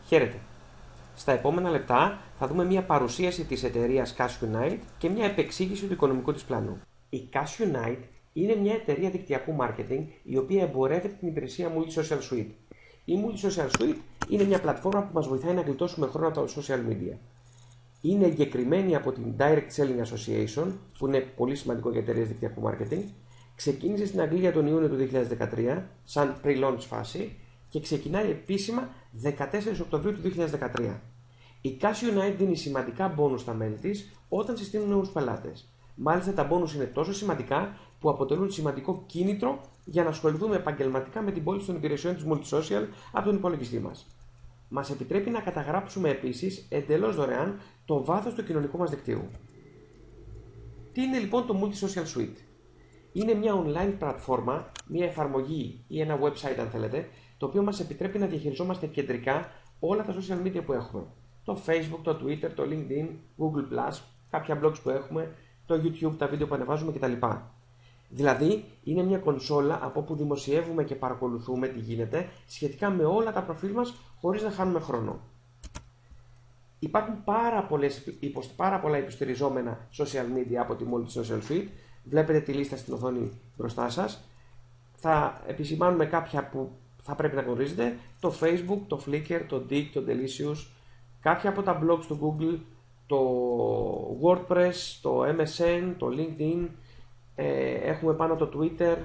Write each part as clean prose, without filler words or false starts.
Χαίρετε. Στα επόμενα λεπτά θα δούμε μια παρουσίαση της εταιρείας Cash Unite και μια επεξήγηση του οικονομικού της πλάνου. Η Cash Unite είναι μια εταιρεία δικτυακού marketing η οποία εμπορεύεται την υπηρεσία Multi-Social Suite. Η Multi-Social Suite είναι μια πλατφόρμα που μας βοηθάει να γλιτώσουμε χρόνο από τα social media. Είναι εγκεκριμένη από την Direct Selling Association, που είναι πολύ σημαντικό για εταιρείες δικτυακού marketing. Ξεκίνησε στην Αγγλία τον Ιούνιο του 2013 σαν pre-launch φάση και ξεκινάει επίσημα 14 Οκτωβρίου του 2013. Η Cash Unite δίνει σημαντικά bonus στα μέλη της όταν συστήνουν νέους πελάτες. Μάλιστα τα bonus είναι τόσο σημαντικά που αποτελούν σημαντικό κίνητρο για να ασχοληθούμε επαγγελματικά με την πώληση των υπηρεσιών της Multi-Social από τον υπολογιστή μας. Μας επιτρέπει να καταγράψουμε επίσης εντελώς δωρεάν το βάθος του κοινωνικού μας δικτύου. Τι είναι λοιπόν το Multi-Social Suite? Είναι μια online πλατφόρμα, μια εφαρμογή ή ένα website αν θέλετε, το οποίο μας επιτρέπει να διαχειριζόμαστε κεντρικά όλα τα social media που έχουμε. Το Facebook, το Twitter, το LinkedIn, Google+, κάποια blogs που έχουμε, το YouTube, τα βίντεο που ανεβάζουμε κτλ. Δηλαδή, είναι μια κονσόλα από όπου δημοσιεύουμε και παρακολουθούμε τι γίνεται σχετικά με όλα τα προφίλ μας χωρίς να χάνουμε χρόνο. Υπάρχουν πάρα πολλά υποστηριζόμενα social media από τη Multi-Social Suite. Βλέπετε τη λίστα στην οθόνη μπροστά σας. Θα επισημάνουμε κάποια που θα πρέπει να γνωρίζετε. Το Facebook, το Flickr, το Digg, το Delicious. Κάποια από τα blogs του Google, το WordPress, το MSN, το LinkedIn. Έχουμε πάνω το Twitter,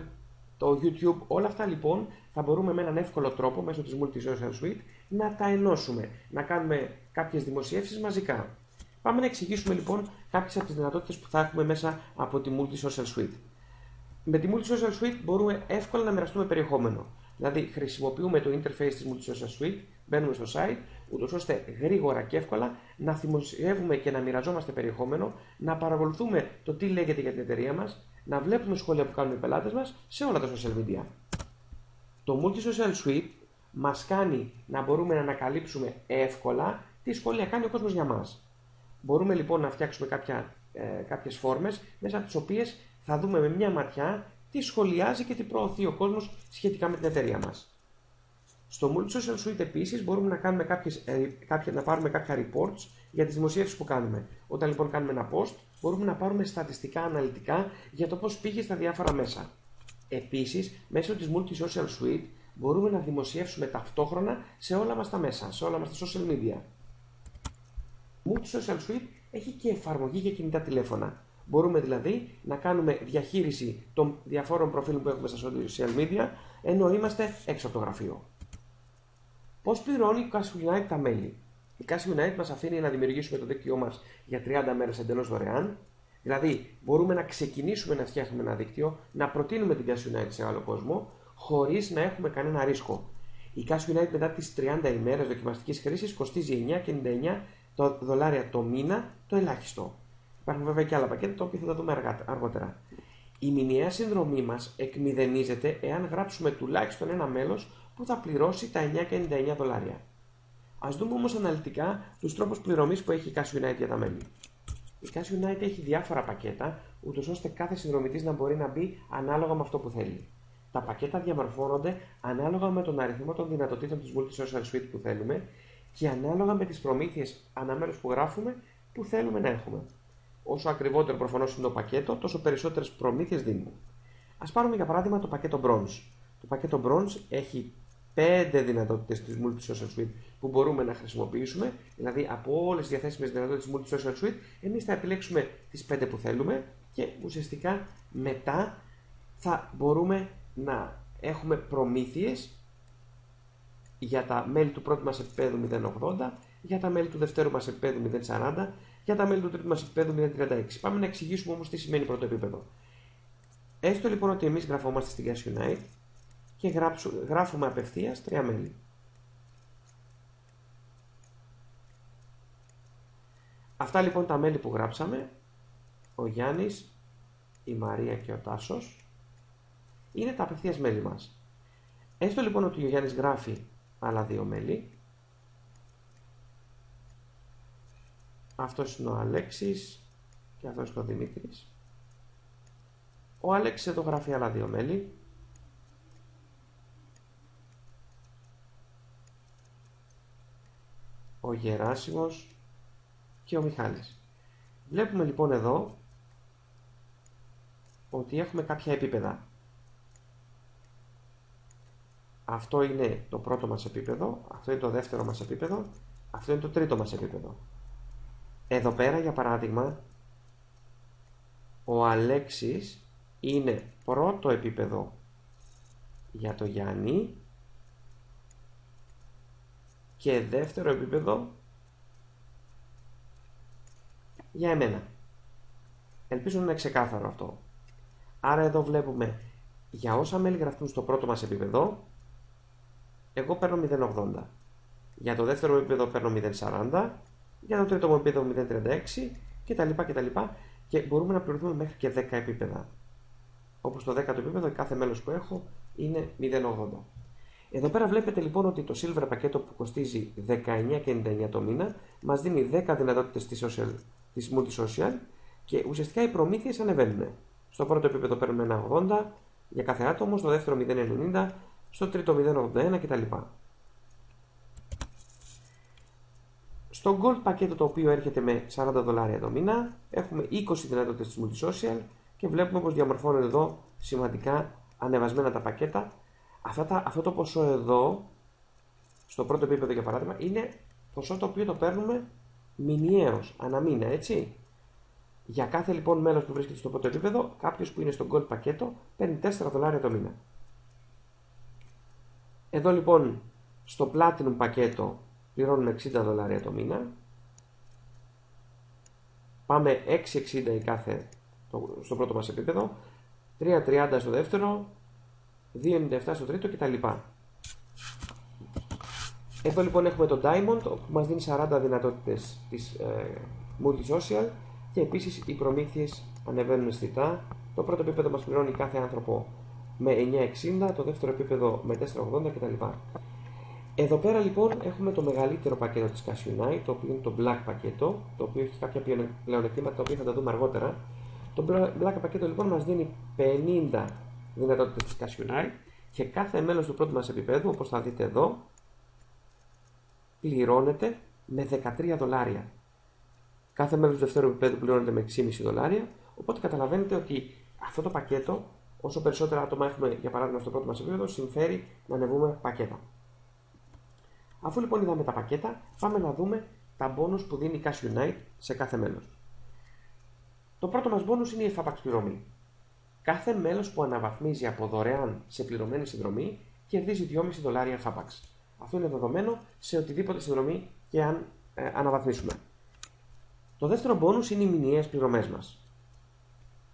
το YouTube. Όλα αυτά λοιπόν θα μπορούμε με έναν εύκολο τρόπο μέσω της Multi-Social Suite να τα ενώσουμε, να κάνουμε κάποιες δημοσιεύσεις μαζικά. Πάμε να εξηγήσουμε λοιπόν κάποιες από τις δυνατότητες που θα έχουμε μέσα από τη Multi-Social Suite. Με τη Multi-Social Suite μπορούμε εύκολα να μοιραστούμε περιεχόμενο. Δηλαδή χρησιμοποιούμε το interface της Multi-Social Suite, μπαίνουμε στο site, ούτως ώστε γρήγορα και εύκολα να δημοσιεύουμε και να μοιραζόμαστε περιεχόμενο, να παρακολουθούμε το τι λέγεται για την εταιρεία μας, να βλέπουμε σχόλια που κάνουν οι πελάτες μας σε όλα τα social media. Το Multi-Social Suite μας κάνει να μπορούμε να ανακαλύψουμε εύκολα τι σχόλια κάνει ο κόσμος για μας. Μπορούμε λοιπόν να φτιάξουμε κάποιες φόρμες μέσα από τις οποίες θα δούμε με μια ματιά τι σχολιάζει και τι προωθεί ο κόσμος σχετικά με την εταιρεία μας. Στο Multi-Social Suite επίσης μπορούμε να πάρουμε κάποια reports για τις δημοσίευσεις που κάνουμε. Όταν λοιπόν κάνουμε ένα post μπορούμε να πάρουμε στατιστικά αναλυτικά για το πώς πήγε στα διάφορα μέσα. Επίσης, μέσω της Multi-Social Suite μπορούμε να δημοσιεύσουμε ταυτόχρονα σε όλα μας τα μέσα, σε όλα μας τα social media. Η Multi-Social Suite έχει και εφαρμογή για κινητά τηλέφωνα. Μπορούμε δηλαδή να κάνουμε διαχείριση των διαφόρων προφίλων που έχουμε στα social media ενώ είμαστε έξω από το γραφείο. Πώς πληρώνει η Cash Unite τα μέλη? Η Cash Unite μας αφήνει να δημιουργήσουμε το δίκτυό μας για 30 μέρες εντελώς δωρεάν. Δηλαδή, μπορούμε να ξεκινήσουμε να φτιάχνουμε ένα δίκτυο, να προτείνουμε την Cash Unite σε άλλο κόσμο, χωρίς να έχουμε κανένα ρίσκο. Η Cash Unite μετά τις 30 ημέρες δοκιμαστικής χρήσης κοστίζει $9,99 το μήνα το ελάχιστο. Υπάρχουν βέβαια και άλλα πακέτα, τα οποία θα τα δούμε αργότερα. Η μηνιαία συνδρομή μας εκμηδενίζεται εάν γράψουμε τουλάχιστον ένα μέλος που θα πληρώσει τα $9,99. Ας δούμε όμως αναλυτικά τους τρόπους πληρωμής που έχει η Cash Unite για τα μέλη. Η Cash Unite έχει διάφορα πακέτα, ούτως ώστε κάθε συνδρομητής να μπορεί να μπει ανάλογα με αυτό που θέλει. Τα πακέτα διαμορφώνονται ανάλογα με τον αριθμό των δυνατοτήτων της Multi-Social Suite που θέλουμε και ανάλογα με τις προμήθειες ανάμερος που γράφουμε που θέλουμε να έχουμε. Όσο ακριβότερο προφανώς είναι το πακέτο, τόσο περισσότερες προμήθειες δίνουμε. Ας πάρουμε για παράδειγμα το πακέτο Bronze. Το πακέτο Bronze έχει 5 δυνατότητες της Multi-Social Suite που μπορούμε να χρησιμοποιήσουμε, δηλαδή από όλες τις διαθέσιμες δυνατότητες της Multi-Social Suite, εμείς θα επιλέξουμε τις 5 που θέλουμε και ουσιαστικά μετά θα μπορούμε να έχουμε προμήθειες για τα μέλη του πρώτου μας επίπεδου 0.80, για τα μέλη του δευτέρου μας επίπεδου 0.40, για τα μέλη του τρίτου μας επίπεδου 0.36. Πάμε να εξηγήσουμε όμως τι σημαίνει πρώτο επίπεδο. Έστω λοιπόν ότι εμείς γραφόμαστε στην Cash Unite και γράφουμε απευθείας 3 μέλη. Αυτά λοιπόν τα μέλη που γράψαμε, ο Γιάννης, η Μαρία και ο Τάσος, είναι τα απευθείας μέλη μας. Έστω λοιπόν ότι ο Γιάννης γράφει άλλα 2 μέλη. Αυτός είναι ο Αλέξης και αυτός είναι ο Δημήτρης. Ο Αλέξης εδώ γράφει άλλα 2 μέλη. ο Γεράσιμος και ο Μιχάλης. Βλέπουμε λοιπόν εδώ ότι έχουμε κάποια επίπεδα. Αυτό είναι το πρώτο μας επίπεδο, αυτό είναι το δεύτερο μας επίπεδο, αυτό είναι το τρίτο μας επίπεδο. Εδώ πέρα για παράδειγμα ο Αλέξης είναι πρώτο επίπεδο για το Γιάννη και δεύτερο επίπεδο για εμένα. Ελπίζω να είναι ξεκάθαρο αυτό. Άρα εδώ βλέπουμε για όσα μέλη γραφτούν στο πρώτο μας επίπεδο, εγώ παίρνω 0,80. Για το δεύτερο επίπεδο παίρνω 0,40. Για το τρίτο μου επίπεδο 0,36 κτλ. Και μπορούμε να πληρωθούμε μέχρι και 10 επίπεδα. Όπως στο 10ο επίπεδο, κάθε μέλος που έχω είναι 0,80. Εδώ πέρα βλέπετε λοιπόν ότι το Silver πακέτο που κοστίζει 19,99 το μήνα μας δίνει 10 δυνατότητες της Multisocial και ουσιαστικά οι προμήθειες ανεβαίνουν. Στο πρώτο επίπεδο παίρνουμε 1,80 για κάθε άτομο, στο δεύτερο 0,90, στο τρίτο 0,81 κτλ. Στο Gold πακέτο, το οποίο έρχεται με $40 το μήνα, έχουμε 20 δυνατότητες της Multisocial και βλέπουμε πως διαμορφώνουν εδώ σημαντικά ανεβασμένα τα πακέτα. Αυτό το ποσό εδώ, στο πρώτο επίπεδο για παράδειγμα, είναι ποσό το οποίο το παίρνουμε μηνιαίως, ανά μήνα, έτσι. Για κάθε λοιπόν μέλος που βρίσκεται στο πρώτο επίπεδο, κάποιος που είναι στο Gold πακέτο παίρνει $4 το μήνα. Εδώ λοιπόν στο Platinum πακέτο πληρώνουμε $60 το μήνα. Πάμε 6,60 στο πρώτο μας επίπεδο, 3,30 στο δεύτερο, 2,97 στο τρίτο κτλ. Εδώ λοιπόν έχουμε το Diamond που μας δίνει 40 δυνατότητες της Multisocial και επίσης οι προμήθειες ανεβαίνουν αισθητά. Το πρώτο επίπεδο μας πληρώνει κάθε άνθρωπο με 9,60, το δεύτερο επίπεδο με 4,80 κτλ. Εδώ πέρα λοιπόν έχουμε το μεγαλύτερο πακέτο της Cashew Night, το οποίο είναι το Black πακέτο, το οποίο έχει κάποια πλεονεκτήματα τα οποία θα τα δούμε αργότερα. Το Black πακέτο λοιπόν μας δίνει 50 δυνατότητες της Cashew Night και κάθε μέλος του πρώτου μας επίπεδου, όπως θα δείτε εδώ, πληρώνεται με $13. Κάθε μέλος του δεύτερου επίπεδου πληρώνεται με $6,5, οπότε καταλαβαίνετε ότι αυτό το πακέτο, όσο περισσότερα άτομα έχουμε για παράδειγμα στο πρώτο μας επίπεδο, συμφέρει να ανεβούμε πακέτα. Αφού λοιπόν είδαμε τα πακέτα, πάμε να δούμε τα bonus που δίνει η Cashew Night σε κάθε μέλος. Το πρώτο μας bonus είναι η FAPAX πληρωμή. Κάθε μέλος που αναβαθμίζει από δωρεάν σε πληρωμένη συνδρομή κερδίζει $2,5 FAPAX. Αυτό είναι δεδομένο σε οτιδήποτε συνδρομή και αν αναβαθμίσουμε. Το δεύτερο bonus είναι οι μηνιαίες πληρωμές μας.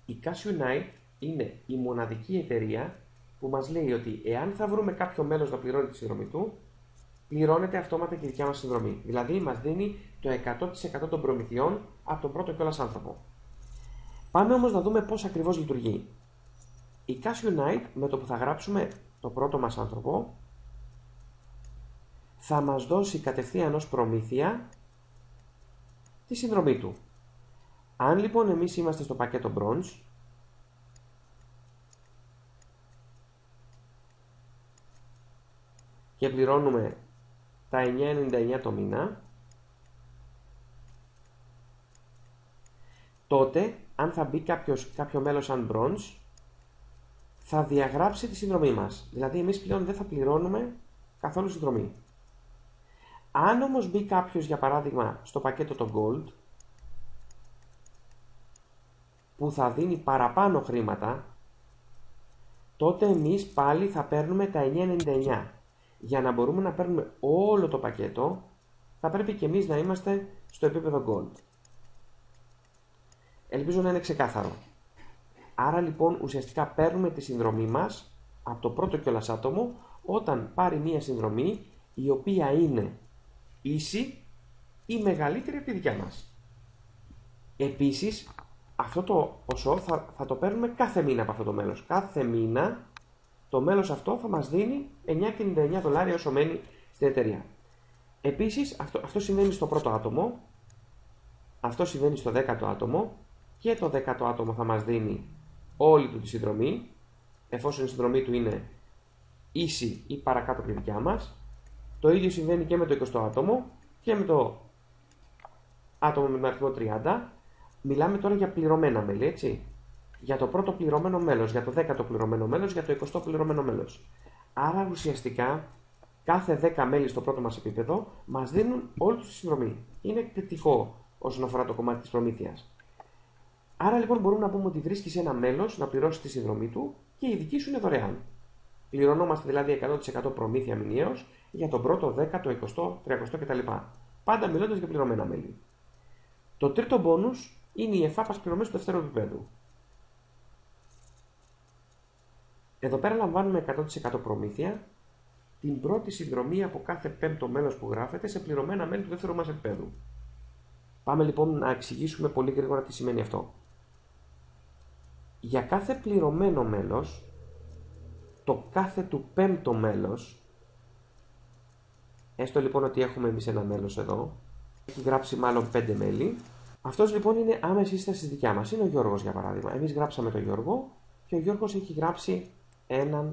Η Cashew Night είναι η μοναδική εταιρεία που μας λέει ότι εάν θα βρούμε κάποιο μέλος να πληρώνει τη συνδρομή του, πληρώνεται αυτόματα και η δικιά μας συνδρομή. Δηλαδή μας δίνει το 100% των προμηθειών από τον πρώτο κιόλας άνθρωπο. Πάμε όμως να δούμε πώς ακριβώς λειτουργεί. Η Cashew Night, με το που θα γράψουμε το πρώτο μας άνθρωπο, θα μας δώσει κατευθείαν ως προμήθεια τη συνδρομή του. Αν λοιπόν εμείς είμαστε στο πακέτο Bronze, και πληρώνουμε τα 9,99 το μήνα, τότε αν θα μπει κάποιο μέλος σαν Bronze, θα διαγράψει τη συνδρομή μας. Δηλαδή εμείς πλέον δεν θα πληρώνουμε καθόλου συνδρομή. Αν όμως μπει κάποιος για παράδειγμα στο πακέτο το Gold, που θα δίνει παραπάνω χρήματα, τότε εμείς πάλι θα παίρνουμε τα 9,99. Για να μπορούμε να παίρνουμε όλο το πακέτο, θα πρέπει και εμείς να είμαστε στο επίπεδο Gold. Ελπίζω να είναι ξεκάθαρο. Άρα λοιπόν ουσιαστικά παίρνουμε τη συνδρομή μας από το πρώτο κιόλας άτομο όταν πάρει μία συνδρομή η οποία είναι ίση ή μεγαλύτερη από τη δικιά μας. Επίσης, αυτό το ποσό θα το παίρνουμε κάθε μήνα από αυτό το μέλος. Κάθε μήνα το μέλος αυτό θα μας δίνει $9,99 όσο μένει στην εταιρεία. Επίσης, αυτό συμβαίνει στο πρώτο άτομο, αυτό συμβαίνει στο 10ο άτομο και το 10ο άτομο θα μας δίνει όλη του τη συνδρομή, εφόσον η συνδρομή του είναι ίση ή παρακάτω από τη δικιά μας. Το ίδιο συμβαίνει και με το 20ο άτομο και με το άτομο με τον αριθμό 30, μιλάμε τώρα για πληρωμένα μέλη, έτσι. Για το πρώτο πληρωμένο μέλος, για το 10ο πληρωμένο μέλος, για το 20ο πληρωμένο μέλος. Άρα ουσιαστικά κάθε 10 μέλη στο πρώτο μας επίπεδο μας δίνουν όλη τους τη συνδρομή. Είναι εκπληκτικό όσον αφορά το κομμάτι της προμήθειας. Άρα λοιπόν μπορούμε να πούμε ότι βρίσκεις ένα μέλος να πληρώσει τη συνδρομή του και η δική σου είναι δωρεάν. Πληρωνόμαστε δηλαδή 100% προμήθεια μηνιαίως για τον πρώτο, 10ο, 20ο, 30ο κτλ. Πάντα μιλώντας για πληρωμένα μέλη. Το τρίτο μπόνους είναι η εφάπαξ πληρωμές του δεύτερου επίπεδου. Εδώ πέρα λαμβάνουμε 100% προμήθεια, την πρώτη συνδρομή από κάθε πέμπτο μέλος που γράφεται σε πληρωμένα μέλη του δεύτερου μας επίπεδου. Πάμε λοιπόν να εξηγήσουμε πολύ γρήγορα τι σημαίνει αυτό. Για κάθε πληρωμένο μέλος, το κάθε του πέμπτο μέλος, έστω λοιπόν ότι έχουμε εμείς ένα μέλος εδώ, έχει γράψει μάλλον 5 μέλη, αυτός λοιπόν είναι άμεση σύσταση δικιά μας. Είναι ο Γιώργος για παράδειγμα. Εμείς γράψαμε τον Γιώργο και ο Γιώργος έχει γράψει 1,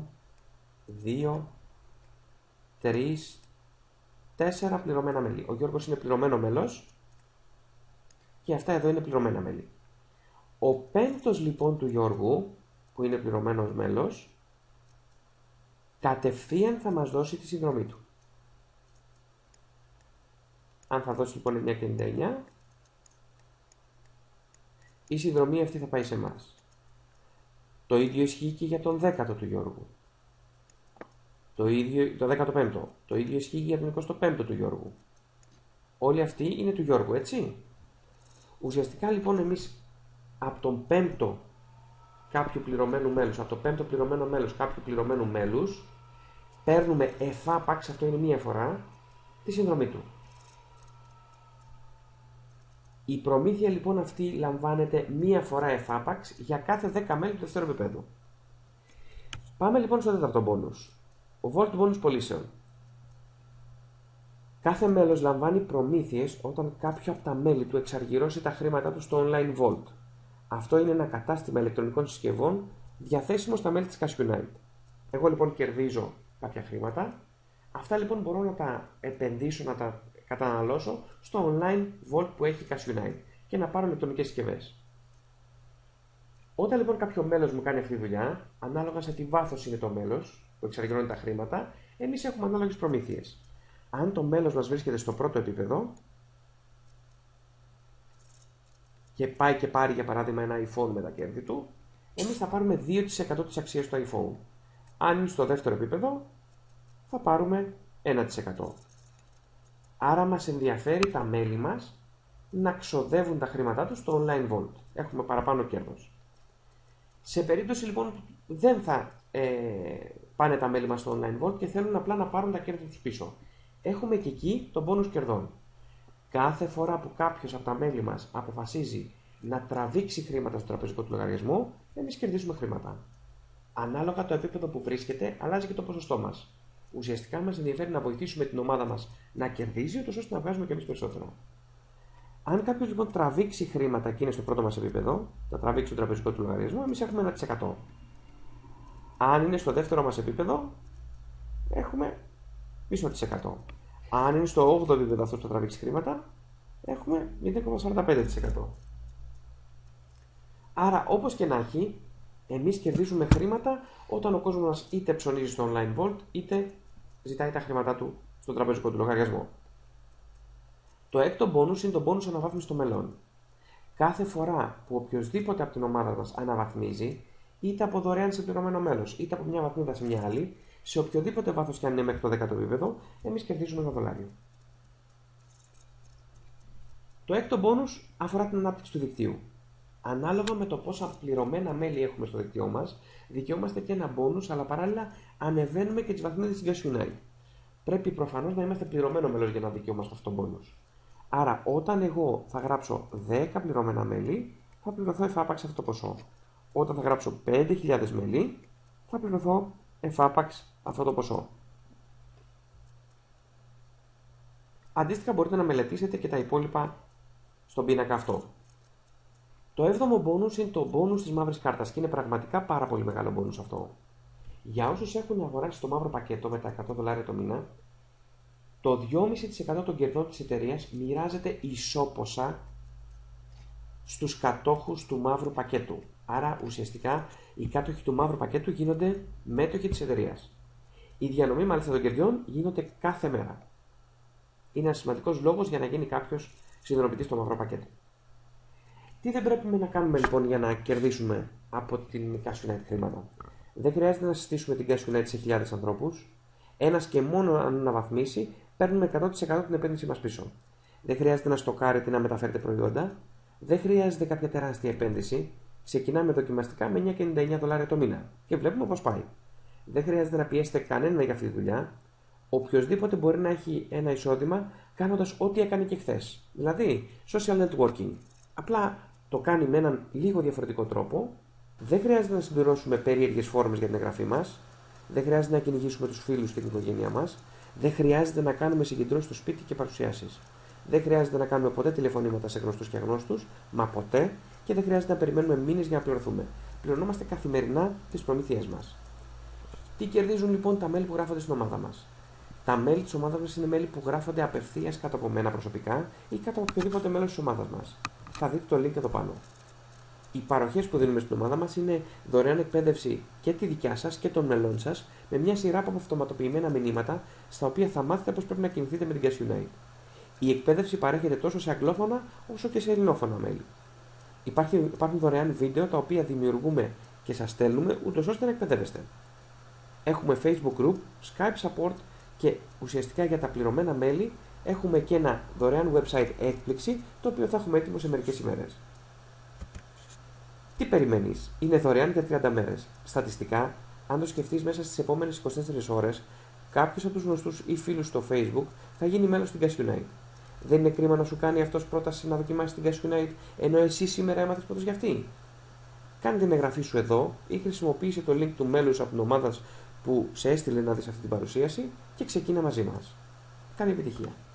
2, 3, 4 πληρωμένα μέλη. Ο Γιώργος είναι πληρωμένο μέλος και αυτά εδώ είναι πληρωμένα μέλη. Ο πέμπτος λοιπόν του Γιώργου, που είναι πληρωμένος μέλος, κατευθείαν θα μας δώσει τη συνδρομή του. Αν θα δώσει λοιπόν 9,99, η συνδρομή αυτή θα πάει σε εμάς. Το ίδιο ισχύει και για τον 10ο του Γιώργου. Το 15ο. Το ίδιο ισχύει για τον 25ο του Γιώργου. Όλοι αυτοί είναι του Γιώργου, έτσι. Ουσιαστικά λοιπόν εμείς από τον 5ο κάποιου πληρωμένου μέλους, από το 5ο πληρωμένο μέλος κάποιου πληρωμένου μέλους, παίρνουμε εφάπαξ, αυτό είναι μία φορά, τη συνδρομή του. Η προμήθεια λοιπόν αυτή λαμβάνεται μία φορά εφάπαξ για κάθε 10 μέλη του δεύτερου επίπεδου. Πάμε λοιπόν στο τέταρτο bonus. Ο Volt Bonus πωλήσεων. Κάθε μέλος λαμβάνει προμήθειες όταν κάποιο από τα μέλη του εξαργυρώσει τα χρήματά του στο Online Vault. Αυτό είναι ένα κατάστημα ηλεκτρονικών συσκευών διαθέσιμο στα μέλη της Cashew Night. Εγώ λοιπόν κερδίζω κάποια χρήματα. Αυτά λοιπόν μπορώ να τα επενδύσω, να τα καταναλώσω στο Online Vault που έχει η Cashew Night και να πάρω ηλεκτρονικές συσκευές. Όταν λοιπόν κάποιο μέλος μου κάνει αυτή τη δουλειά, ανάλογα σε τι βάθος είναι το μέλος που εξαργυρώνει τα χρήματα, εμείς έχουμε ανάλογες προμήθειες. Αν το μέλος μας βρίσκεται στο πρώτο επίπεδο και πάει και πάρει για παράδειγμα ένα iPhone με τα κέρδη του, εμείς θα πάρουμε 2% της αξίας του iPhone. Αν είναι στο δεύτερο επίπεδο, θα πάρουμε 1%. Άρα μας ενδιαφέρει τα μέλη μας να ξοδεύουν τα χρήματά τους στο Online Vault. Έχουμε παραπάνω κέρδος. Σε περίπτωση λοιπόν δεν θα πάνε τα μέλη μας στο Online Vault και θέλουν απλά να πάρουν τα κέρδη τους πίσω, έχουμε και εκεί τον bonus κερδών. Κάθε φορά που κάποιος από τα μέλη μας αποφασίζει να τραβήξει χρήματα στο τραπεζικό του λογαριασμό, εμείς κερδίζουμε χρήματα. Ανάλογα το επίπεδο που βρίσκεται, αλλάζει και το ποσοστό μας. Ουσιαστικά μας ενδιαφέρει να βοηθήσουμε την ομάδα μας να κερδίζει, ώστε να βγάζουμε και εμείς περισσότερο. Αν κάποιος λοιπόν τραβήξει χρήματα και είναι στο πρώτο μας επίπεδο, θα τραβήξει το τραπεζικό του λογαριασμό, εμείς έχουμε 1%. Αν είναι στο δεύτερο μας επίπεδο, έχουμε 0,5%. Αν είναι στο 8ο επίπεδο αυτό που θα τραβήξει χρήματα, έχουμε 0,45%. Άρα, όπως και να έχει, εμείς κερδίζουμε χρήματα όταν ο κόσμος μας είτε ψωνίζει στο Online Vault, είτε ζητάει τα χρήματά του στον τραπεζικό του λογαριασμό. Το έκτο bonus είναι το bonus αναβάθμιση των μελών. Κάθε φορά που οποιοδήποτε από την ομάδα μας αναβαθμίζει, είτε από δωρεάν σε πληρωμένο μέλος, είτε από μια βαθμίδα σε μια άλλη, σε οποιοδήποτε βάθος και αν είναι μέχρι το 10ο επίπεδο, εμείς κερδίζουμε $1. Το έκτο bonus αφορά την ανάπτυξη του δικτύου. Ανάλογα με το πόσα πληρωμένα μέλη έχουμε στο δικτύο μας, δικαιούμαστε και ένα bonus, αλλά παράλληλα ανεβαίνουμε και τις βαθμίδες στην Cashew Night. Πρέπει προφανώς να είμαστε πληρωμένο μέλος για να δικαιούμαστε αυτό το bonus. Άρα, όταν εγώ θα γράψω 10 πληρωμένα μέλη, θα πληρωθώ εφάπαξ αυτό το ποσό. Όταν θα γράψω 5.000 μέλη, θα πληρωθώ εφάπαξ αυτό το ποσό. Αντίστοιχα, μπορείτε να μελετήσετε και τα υπόλοιπα στον πίνακα αυτό. Το 7ο bonus είναι το bonus της μαύρης κάρτας και είναι πραγματικά πάρα πολύ μεγάλο bonus αυτό. Για όσους έχουν αγοράσει το μαύρο πακέτο με τα $100 το μήνα, Το 2,5% των κερδών της εταιρείας μοιράζεται ισόπωσα στους κατόχους του μαύρου πακέτου. Άρα ουσιαστικά οι κάτοχοι του μαύρου πακέτου γίνονται μέτοχοι της εταιρείας. Η διανομή μάλιστα των κερδιών γίνονται κάθε μέρα. Είναι ένας σημαντικός λόγος για να γίνει κάποιος συνδρομητής στο μαύρο πακέτο. Τι δεν πρέπει να κάνουμε λοιπόν για να κερδίσουμε από την Cashew Night χρήματα? Δεν χρειάζεται να συστήσουμε την Cashew Night σε χιλιάδες ανθρώπους. Ένας και μόνο αν αναβαθμίσει, παίρνουμε 100% την επένδυση μας πίσω. Δεν χρειάζεται να στοκάρετε ή να μεταφέρετε προϊόντα. Δεν χρειάζεται κάποια τεράστια επένδυση. Ξεκινάμε δοκιμαστικά με $9.99 το μήνα και βλέπουμε πώς πάει. Δεν χρειάζεται να πιέσετε κανέναν για αυτή τη δουλειά. Οποιοςδήποτε μπορεί να έχει ένα εισόδημα κάνοντας ό,τι έκανε και χθες. Δηλαδή, social networking. Απλά το κάνει με έναν λίγο διαφορετικό τρόπο. Δεν χρειάζεται να συμπληρώσουμε περίεργες φόρμες για την εγγραφή μας. Δεν χρειάζεται να κυνηγήσουμε τους φίλους και την οικογένειά μας. Δεν χρειάζεται να κάνουμε συγκεντρώσεις στο σπίτι και παρουσιάσεις. Δεν χρειάζεται να κάνουμε ποτέ τηλεφωνήματα σε γνωστούς και αγνώστους, μα ποτέ, και δεν χρειάζεται να περιμένουμε μήνες για να πληρωθούμε. Πληρωνόμαστε καθημερινά τις προμήθειές μας. Τι κερδίζουν λοιπόν τα μέλη που γράφονται στην ομάδα μας? Τα μέλη της ομάδας μας είναι μέλη που γράφονται απευθείας κάτω από μένα προσωπικά ή κάτω από οποιοδήποτε μέλος της ομάδας μας. Θα δείτε το link εδώ πάνω. Οι παροχές που δίνουμε στην ομάδα μας είναι δωρεάν εκπαίδευση και τη δικιά σας και των μελών σας, με μια σειρά από αυτοματοποιημένα μηνύματα, στα οποία θα μάθετε πώς πρέπει να κινηθείτε με την Cashew Night. Η εκπαίδευση παρέχεται τόσο σε αγγλόφωνα όσο και σε ελληνόφωνα μέλη. Υπάρχουν δωρεάν βίντεο τα οποία δημιουργούμε και σας στέλνουμε, ούτως ώστε να εκπαιδεύεστε. Έχουμε Facebook group, Skype support και ουσιαστικά για τα πληρωμένα μέλη έχουμε και ένα δωρεάν website έκπληξη, το οποίο θα έχουμε έτοιμο σε μερικές ημέρες. Τι περιμένεις? Είναι δωρεάν για 30 μέρες. Στατιστικά, αν το σκεφτείς, μέσα στις επόμενες 24 ώρες, κάποιος από τους γνωστούς ή φίλους στο Facebook θα γίνει μέλος στην Cashew Night. Δεν είναι κρίμα να σου κάνει αυτός πρόταση να δοκιμάσεις την Cashew Night, ενώ εσύ σήμερα έμαθες πρώτος για αυτή? Κάνε την εγγραφή σου εδώ ή χρησιμοποίησε το link του μέλους από την ομάδα που σε έστειλε να δεις αυτή την παρουσίαση και ξεκίνα μαζί μας. Καλή επιτυχία!